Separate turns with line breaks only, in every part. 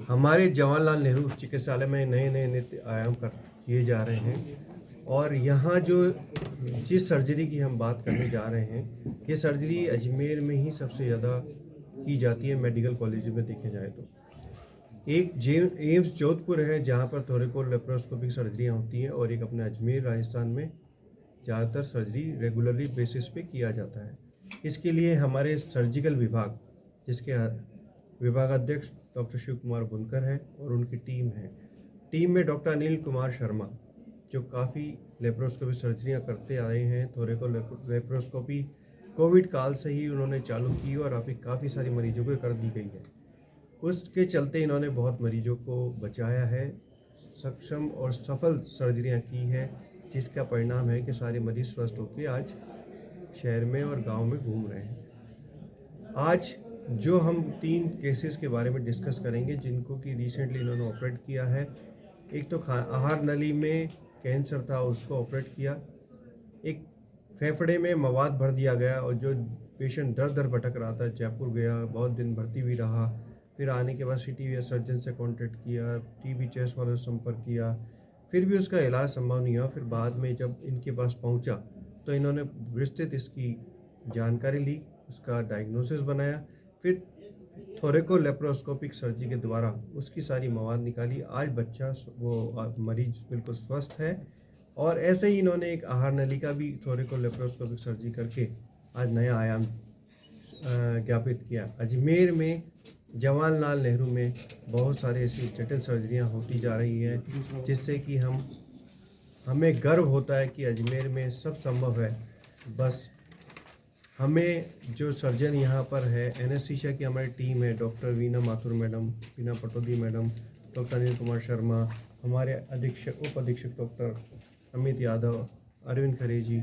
हमारे जवाहरलाल नेहरू चिकित्सालय में नए नए नित्य आयाम किए जा रहे हैं और यहाँ जो जिस सर्जरी की हम बात करने जा रहे हैं, ये सर्जरी अजमेर में ही सबसे ज़्यादा की जाती है मेडिकल कॉलेज में देखा जाए तो। एक एम्स जोधपुर है जहाँ पर थोरेको लेप्रोस्कोपिक सर्जरियाँ होती हैं और एक अपने अजमेर राजस्थान में ज़्यादातर सर्जरी रेगुलरली बेसिस पे किया जाता है। इसके लिए हमारे सर्जिकल विभाग, जिसके विभागाध्यक्ष डॉक्टर शिव कुमार बुनकर हैं और उनकी टीम है। टीम में डॉक्टर अनिल कुमार शर्मा, जो काफ़ी लेप्रोस्कोपी सर्जरियाँ करते आए हैं। थोरेको लेप्रोस्कोपी कोविड काल से ही उन्होंने चालू की और अभी काफ़ी सारी मरीजों को कर दी गई है। उसके चलते इन्होंने बहुत मरीजों को बचाया है, सक्षम और सफल सर्जरियाँ की है, जिसका परिणाम है कि सारे मरीज स्वस्थ होकर आज शहर में और गांव में घूम रहे हैं। आज जो हम 3 केसेस के बारे में डिस्कस करेंगे जिनको कि रिसेंटली इन्होंने ऑपरेट किया है। एक तो आहार नली में कैंसर था, उसको ऑपरेट किया। एक फेफड़े में मवाद भर दिया गया और जो पेशेंट दर दर भटक रहा था, जयपुर गया, बहुत दिन भर्ती भी रहा। फिर आने के बाद सिटी सर्जन से कॉन्टेक्ट किया, टीबी चेस्ट वालों से संपर्क किया, फिर भी उसका इलाज संभव नहीं हुआ। फिर बाद में जब इनके पास पहुंचा तो इन्होंने विस्तृत इसकी जानकारी ली, उसका डायग्नोसिस बनाया, फिर थोरेको लेप्रोस्कोपिक सर्जरी के द्वारा उसकी सारी मवाद निकाली। आज बच्चा वो मरीज बिल्कुल स्वस्थ है और ऐसे ही इन्होंने एक आहार नली का भी थोरेको लेप्रोस्कोपिक सर्जरी करके आज नया आयाम ज्ञापित किया। अजमेर में जवाहरलाल नेहरू में बहुत सारे ऐसी जटिल सर्जरियां होती जा रही हैं, जिससे कि हमें गर्व होता है कि अजमेर में सब संभव है। बस हमें जो सर्जन यहाँ पर है, एनेस्थीसिया की हमारी टीम है, doctor Veena Mathur madam, Veena Pataudi madam, doctor Anil Kumar Sharma, हमारे उप अधीक्षक डॉक्टर अमित यादव, अरविंद खरे जी,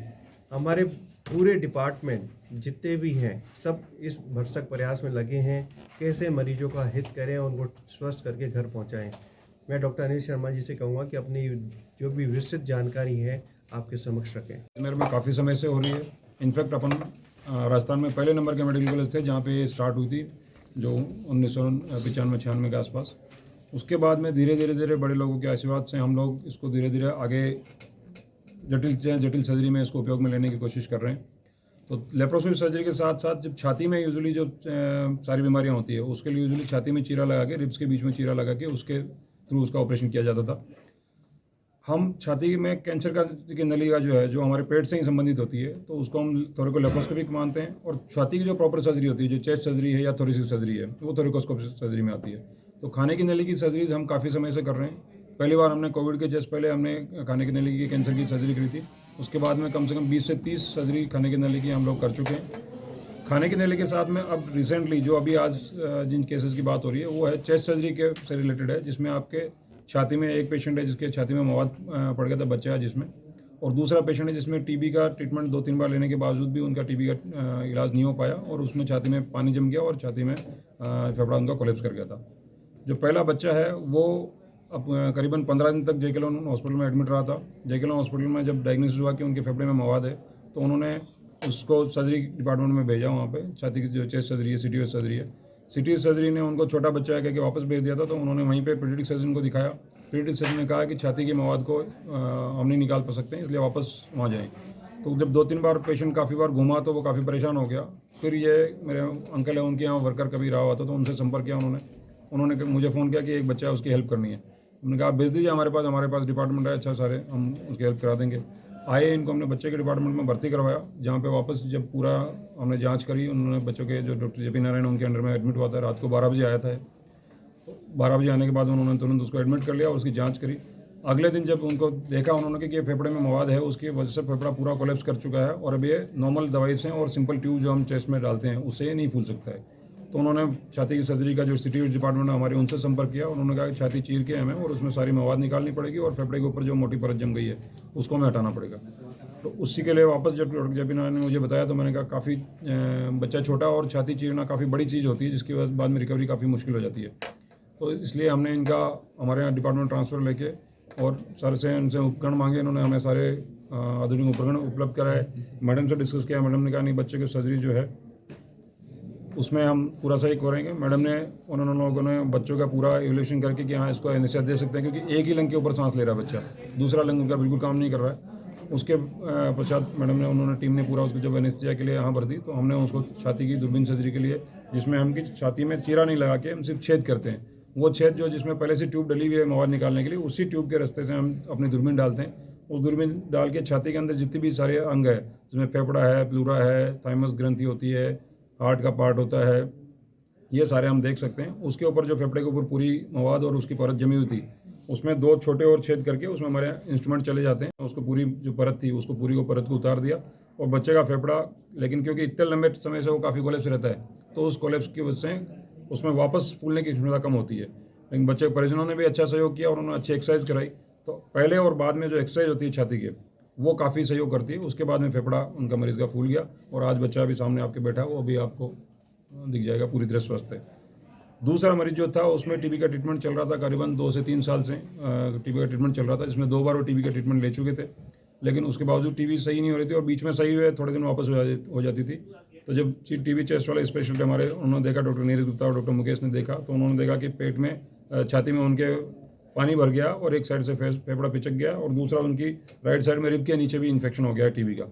हमारे पूरे डिपार्टमेंट जितने भी हैं सब इस भरसक प्रयास में लगे हैं कैसे मरीजों का हित करें और उनको स्वस्थ करके घर पहुँचाएँ। मैं डॉक्टर अनिल शर्मा जी से कहूँगा कि अपनी जो भी विस्तृत जानकारी है आपके समक्ष रखें।
मेरे में काफ़ी समय से हो रही है। इनफैक्ट अपन राजस्थान में पहले नंबर के मेडिकल कॉलेज थे जहाँ पे स्टार्ट हुई थी, जो 1995-96 के आसपास। उसके बाद में धीरे धीरे बड़े लोगों के आशीर्वाद से हम लोग इसको धीरे धीरे आगे जटिल सर्जरी में इसको उपयोग में लेने की कोशिश कर रहे हैं। तो लेप्रोस्कोपिक सर्जरी के साथ साथ जब छाती में यूजुअली जो सारी बीमारियाँ होती है, उसके लिए यूजुअली छाती में चीरा लगा के, रिब्स के बीच में चीरा लगा के उसके थ्रू उसका ऑपरेशन किया जाता था। हम छाती में कैंसर की नली का जो हमारे पेट से ही संबंधित होती है, तो उसको हम थोरेको लेप्रोस्कोपिक मानते हैं। और छाती की जो प्रॉपर सर्जरी होती है, जो चेस्ट सर्जरी है या थोरेसिक सर्जरी है, वो थोरेकोस्कोपिक सर्जरी में आती है। तो खाने की नली की सर्जरीज हम काफ़ी समय से कर रहे हैं। पहली बार हमने कोविड के जस्ट पहले हमने खाने की नली की कैंसर की सर्जरी करी थी। उसके बाद में कम से कम 20 से 30 सर्जरी खाने की नली की हम लोग कर चुके हैं। खाने की नली के साथ में अब रिसेंटली जो अभी आज जिन केसेस की बात हो रही है वो है चेस्ट सर्जरी के से रिलेटेड है, जिसमें आपके छाती में एक पेशेंट है जिसके छाती में मवाद पड़ गया था, बच्चा है जिसमें, और दूसरा पेशेंट है जिसमें टीबी का ट्रीटमेंट 2-3 बार लेने के बावजूद भी उनका टीबी का इलाज नहीं हो पाया और उसमें छाती में पानी जम गया और छाती में फेफड़ा उनका कोलैप्स कर गया था। जो पहला बच्चा है वो अब करीबन 15 दिन तक जेके लॉन हॉस्पिटल में एडमिट रहा था। जेके लॉन हॉस्पिटल में जब डायग्नोसिस हुआ कि उनके फेफड़े में मवाद है, तो उन्होंने उसको सर्जरी डिपार्टमेंट में भेजा। वहाँ पे छाती की जो चेस्ट सर्जरी है, सिटी सर्जरी है, सिटी सर्जरी ने उनको छोटा बच्चा है कहकर वापस भेज दिया था। तो उन्होंने वहीं पे पीडियाट्रिक सर्जन को दिखाया। पीडियाट्रिक सर्जन ने कहा कि छाती के मवाद को हम नहीं निकाल पा सकते हैं, इसलिए वापस वहाँ जाएँ। तो जब 2-3 बार पेशेंट काफ़ी बार घूमा तो वो काफ़ी परेशान हो गया। फिर ये मेरे अंकल है, उनके यहाँ वर्कर कभी रहा हुआ था, तो उनसे संपर्क किया उन्होंने मुझे फ़ोन किया कि एक बच्चा है, उसकी हेल्प करनी है। उन्होंने कहा आप भेज दीजिए हमारे पास डिपार्टमेंट है अच्छा सारे, हम उसकी हेल्प करा देंगे। आए, इनको हमने बच्चे के डिपार्टमेंट में भर्ती करवाया, जहाँ पे वापस जब पूरा हमने जांच करी, उन्होंने बच्चों के जो डॉक्टर जेपी नारायण उनके अंडर में एडमिट हुआ था, रात को 12 बजे आया था। तो 12 बजे आने के बाद उन्होंने तुरंत उसको एडमिट कर लिया और उसकी जाँच करी। अगले दिन जब उनको देखा उन्होंने कि ये फेफड़े में मवाद है, उसकी वजह से फेफड़ा पूरा कोलैप्स कर चुका है और अब ये नॉर्मल दवाई से और सिंपल ट्यूब जो हम चेस्ट में डालते हैं उससे ये नहीं फूल सकता है। तो उन्होंने छाती की सर्जरी का जो सिटी डिपार्टमेंट है हमारे, उनसे संपर्क किया। उन्होंने कहा कि छाती चीर के हमें और उसमें सारी मवाद निकालनी पड़ेगी और फेफड़े के ऊपर जो मोटी परत जम गई है उसको हमें हटाना पड़ेगा। तो उसी के लिए वापस जब डॉक्टर जेपी नारायण ने मुझे बताया तो मैंने कहा काफ़ी बच्चा छोटा और छाती चीरना काफ़ी बड़ी चीज़ होती है, जिसकी बाद में रिकवरी काफ़ी मुश्किल हो जाती है। तो इसलिए हमने इनका हमारे यहाँ डिपार्टमेंट ट्रांसफ़र लेके और सर से उनसे उपकरण मांगे। इन्होंने हमें सारे आधुनिक उपकरण उपलब्ध कराए। मैडम से डिस्कस किया, मैडम ने कहा नहीं, बच्चे की सर्जरी जो है उसमें हम पूरा सही करेंगे। मैडम ने उन्होंने लोगों ने बच्चों का पूरा इवोल्यूशन करके कि हाँ इसको एनेस्थीसिया दे सकते हैं, क्योंकि एक ही लंग के ऊपर सांस ले रहा है बच्चा, दूसरा लंग उनका बिल्कुल काम नहीं कर रहा है। उसके पश्चात मैडम ने उन्होंने टीम ने पूरा उसको जब एनेस्थीसिया के लिए यहाँ भर दी, तो हमने उसको छाती की दूरबीन सर्जरी के लिए, जिसमें हम की छाती में चीरा नहीं लगा के हम सिर्फ छेद करते हैं, वो छेद जो जिसमें पहले से ट्यूब डली हुई है मवाद निकालने के लिए, उसी ट्यूब के रास्ते से हम अपनी दूरबीन डालते हैं। उस दूरबीन डाल के छाती के अंदर जितने भी सारे अंग है, जिसमें फेफड़ा है, प्लूरा है, थाइमस ग्रंथि होती है, हार्ट का पार्ट होता है, ये सारे हम देख सकते हैं। उसके ऊपर जो फेफड़े के ऊपर पूरी मवाद और उसकी परत जमी हुई थी, उसमें 2 छोटे और छेद करके उसमें हमारे इंस्ट्रूमेंट चले जाते हैं। उसको पूरी जो परत थी उसको पूरी को परत को उतार दिया, और बच्चे का फेफड़ा, लेकिन क्योंकि इतने लंबे समय से वो काफ़ी कोलेप्स रहता है, तो उस कोलेप्स की वजह से उसमें वापस फूलने की क्षमता कम होती है। लेकिन बच्चे परिजनों ने भी अच्छा सहयोग किया और उन्होंने अच्छी एक्सरसाइज कराई, तो पहले और बाद में जो एक्सरसाइज होती है छाती की, वो काफ़ी सहयोग करती है। उसके बाद में फेफड़ा उनका मरीज़ का फूल गया, और आज बच्चा भी सामने आपके बैठा, वो भी आपको दिख जाएगा, पूरी तरह स्वस्थ है। दूसरा मरीज जो था उसमें टीबी का ट्रीटमेंट चल रहा था, करीबन 2 से 3 साल से टीबी का ट्रीटमेंट चल रहा था, जिसमें 2 बार वो टीबी का ट्रीटमेंट ले चुके थे, लेकिन उसके बावजूद टीबी सही नहीं हो रही थी, और बीच में सही हुए थोड़े दिन वापस हो जाती थी। तो जब टीबी चेस्ट वाले स्पेशलिस्ट हमारे, उन्होंने देखा, डॉक्टर नीरज गुप्ता और डॉक्टर मुकेश ने देखा, तो उन्होंने देखा कि पेट में, छाती में उनके पानी भर गया, और एक साइड से फेफड़ा पिचक गया, और दूसरा उनकी राइट साइड में रिब के नीचे भी इन्फेक्शन हो गया है टीबी का।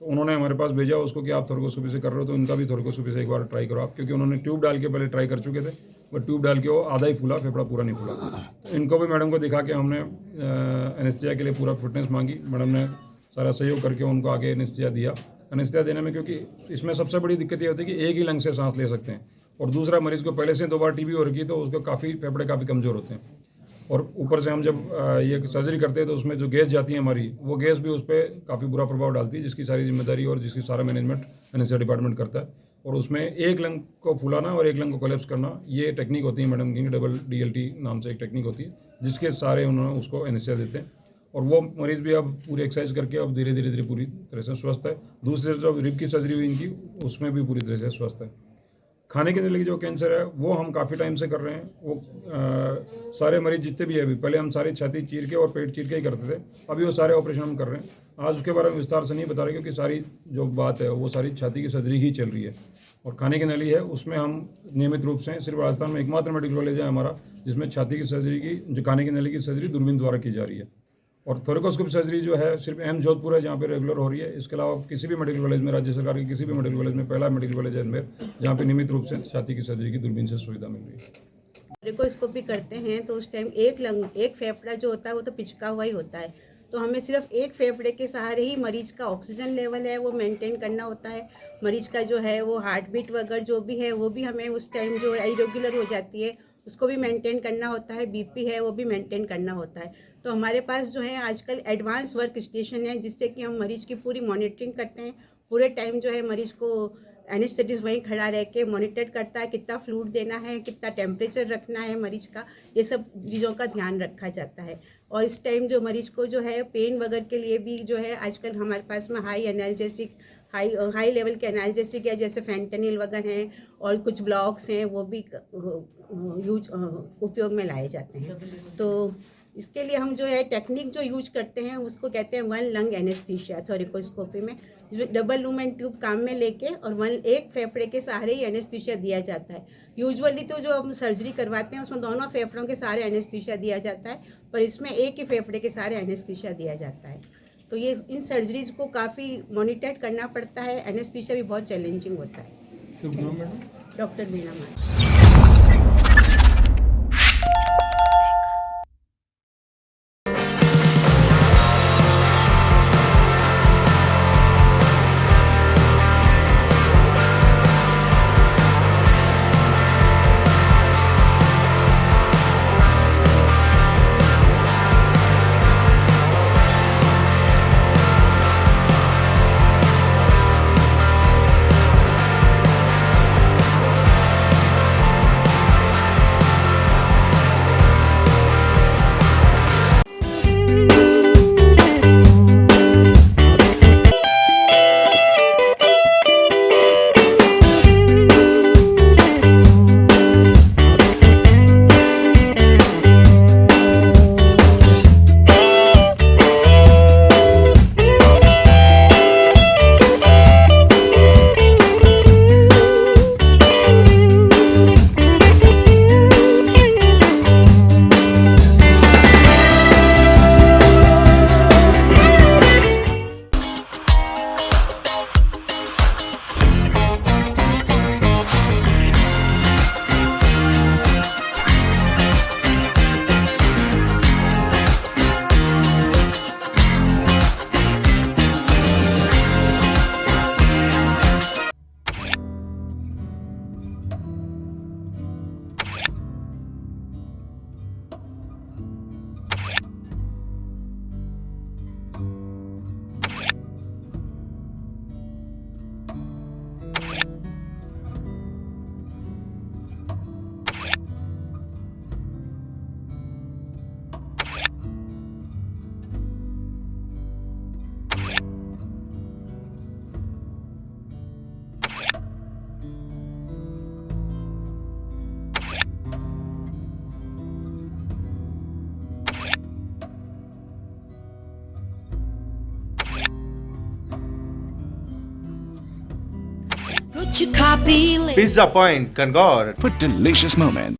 तो उन्होंने हमारे पास भेजा उसको कि आप थोरकोस्कोपी से कर रहे हो, तो इनका भी थोरकोस्कोपी से एक बार ट्राई करो आप, क्योंकि उन्होंने ट्यूब डाल के पहले ट्राई कर चुके थे, बट ट्यूब डाल के वो आधा ही फूला, फेफड़ा पूरा नहीं फूला। तो इनको भी मैडम को दिखा के हमने एनेस्थीसिया के लिए पूरा फिटनेस मांगी। मैडम ने सारा सहयोग करके उनको आगे एनेस्थीसिया दिया। एनेस्थीसिया देने में, क्योंकि इसमें सबसे बड़ी दिक्कत ये होती है कि एक ही लंग से सांस ले सकते हैं, और दूसरा मरीज़ को पहले से 2 बार टीबी हो रखी, तो उसको काफ़ी फेफड़े काफ़ी कमज़ोर होते हैं, और ऊपर से हम जब ये सर्जरी करते हैं तो उसमें जो गैस जाती है हमारी, वो गैस भी उस पर काफ़ी बुरा प्रभाव डालती है, जिसकी सारी जिम्मेदारी और जिसकी सारा मैनेजमेंट एनेस्थीसिया डिपार्टमेंट करता है। और उसमें एक लंग को फुलाना और एक लंग को कोलैप्स करना, ये टेक्निक होती है मैडम की, डबल DLT नाम से एक टेक्निक होती है, जिसके सारे उन्होंने उसको एनेस्थीसिया देते हैं। और वो मरीज़ भी अब पूरी एक्सरसाइज करके अब धीरे धीरे पूरी तरह से स्वस्थ है। दूसरी जो रिब की सर्जरी हुई इनकी, उसमें भी पूरी तरह से स्वस्थ है। खाने के नली जो कैंसर है वो हम काफ़ी टाइम से कर रहे हैं। वो सारे मरीज जितने भी है, अभी पहले हम सारी छाती चीर के और पेट चीर के ही करते थे, अभी वो सारे ऑपरेशन हम कर रहे हैं। आज उसके बारे में विस्तार से नहीं बता रहे, क्योंकि सारी जो बात है वो सारी छाती की सर्जरी ही चल रही है। और खाने की नली है, उसमें हम नियमित रूप से, सिर्फ राजस्थान में एकमात्र मेडिकल कॉलेज है हमारा जिसमें छाती की सर्जरी की, जो खाने की नली की सर्जरी दूरबीन द्वारा की जा रही है। और थोरकोस्कोपी सर्जरी जो है सिर्फ एम्स जोधपुर है जहाँ पे रेगुलर हो रही है। इसके अलावा किसी भी मेडिकल कॉलेज में, राज्य सरकार के किसी भी मेडिकल कॉलेज में, पहला मेडिकल कॉलेज है अजमेर जहाँ पे नियमित रूप से छाती की सर्जरी की दूरबीन से सुविधा मिल रही है।
थोरकोस्कोपी करते हैं तो उस टाइम एक फेफड़ा जो होता है वो तो पिचका हुआ ही होता है, तो हमें सिर्फ एक फेफड़े के सहारे ही मरीज का ऑक्सीजन लेवल है वो मेंटेन करना होता है। मरीज का जो है वो हार्ट बीट वगैरह जो भी है वो भी हमें उस टाइम जो है इरेगुलर हो जाती है, उसको भी मेंटेन करना होता है। BP है वो भी मेंटेन करना होता है। तो हमारे पास जो है आजकल एडवांस वर्क स्टेशन है, जिससे कि हम मरीज की पूरी मॉनिटरिंग करते हैं। पूरे टाइम जो है मरीज को एनेस्थेटिस्ट वहीं खड़ा रह के मॉनिटर करता है, कितना फ्लूइड देना है, कितना टेम्परेचर रखना है मरीज का, ये सब चीज़ों का ध्यान रखा जाता है। और इस टाइम जो मरीज को जो है पेन वगैरह के लिए भी जो है आजकल हमारे पास में हाई लेवल के एनाल्जेसिक है, जैसे फेंटेनिल वगैरह हैं, और कुछ ब्लॉक्स हैं वो भी उपयोग में लाए जाते हैं। तो इसके लिए हम जो है टेक्निक जो यूज करते हैं उसको कहते हैं 1 लंग एनेस्थीसिया थोरकोस्कोपी में, डबल लूमेन ट्यूब काम में लेके और एक फेफड़े के सहारे ही एनेस्थीसिया दिया जाता है। यूजुअली तो जो हम सर्जरी करवाते हैं उसमें दोनों फेफड़ों के सहारे एनेस्थीसिया दिया जाता है, पर इसमें एक ही फेफड़े के सहारे एनेस्थीसिया दिया जाता है। तो ये इन सर्जरीज को काफ़ी मॉनिटर करना पड़ता है, एनेस्थीसिया भी बहुत चैलेंजिंग होता है। डॉक्टर मीना मान।
Chikapile.
Pizza Point, Kangor.
For delicious moments.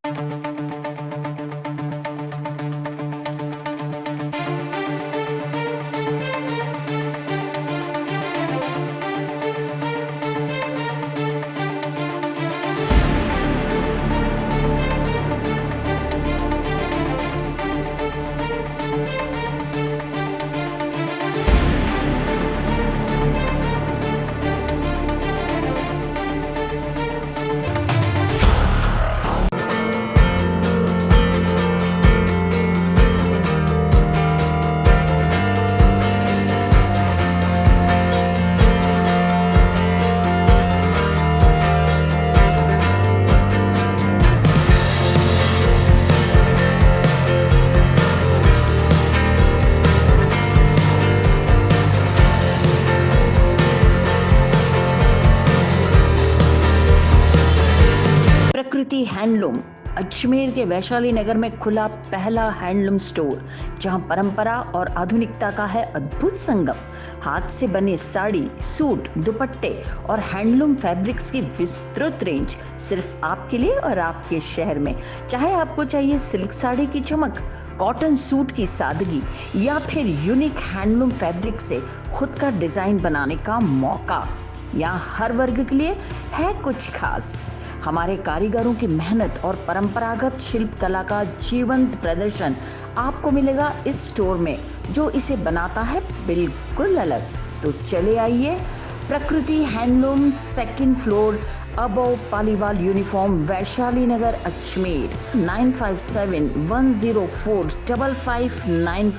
प्रकृति हैंडलूम अजमेर के वैशाली नगर में खुला पहला हैंडलूम स्टोर, जहां परंपरा और आधुनिकता का है अद्भुत संगम। हाथ से बने साड़ी, सूट, दुपट्टे और हैंडलूम फैब्रिक्स की विस्तृत रेंज सिर्फ आपके लिए और आपके शहर में। चाहे आपको चाहिए सिल्क साड़ी की चमक, कॉटन सूट की सादगी या फिर यूनिक हैंडलूम फैब्रिक से खुद का डिजाइन बनाने का मौका, यहाँ हर वर्ग के लिए है कुछ खास। हमारे कारीगरों की मेहनत और परंपरागत शिल्प कला का जीवंत प्रदर्शन आपको मिलेगा इस स्टोर में, जो इसे बनाता है बिल्कुल अलग। तो चले आइए, Prakriti handloom, 2nd floor, above Paliwal uniform, Vaishali Nagar, Ajmer. 9571045595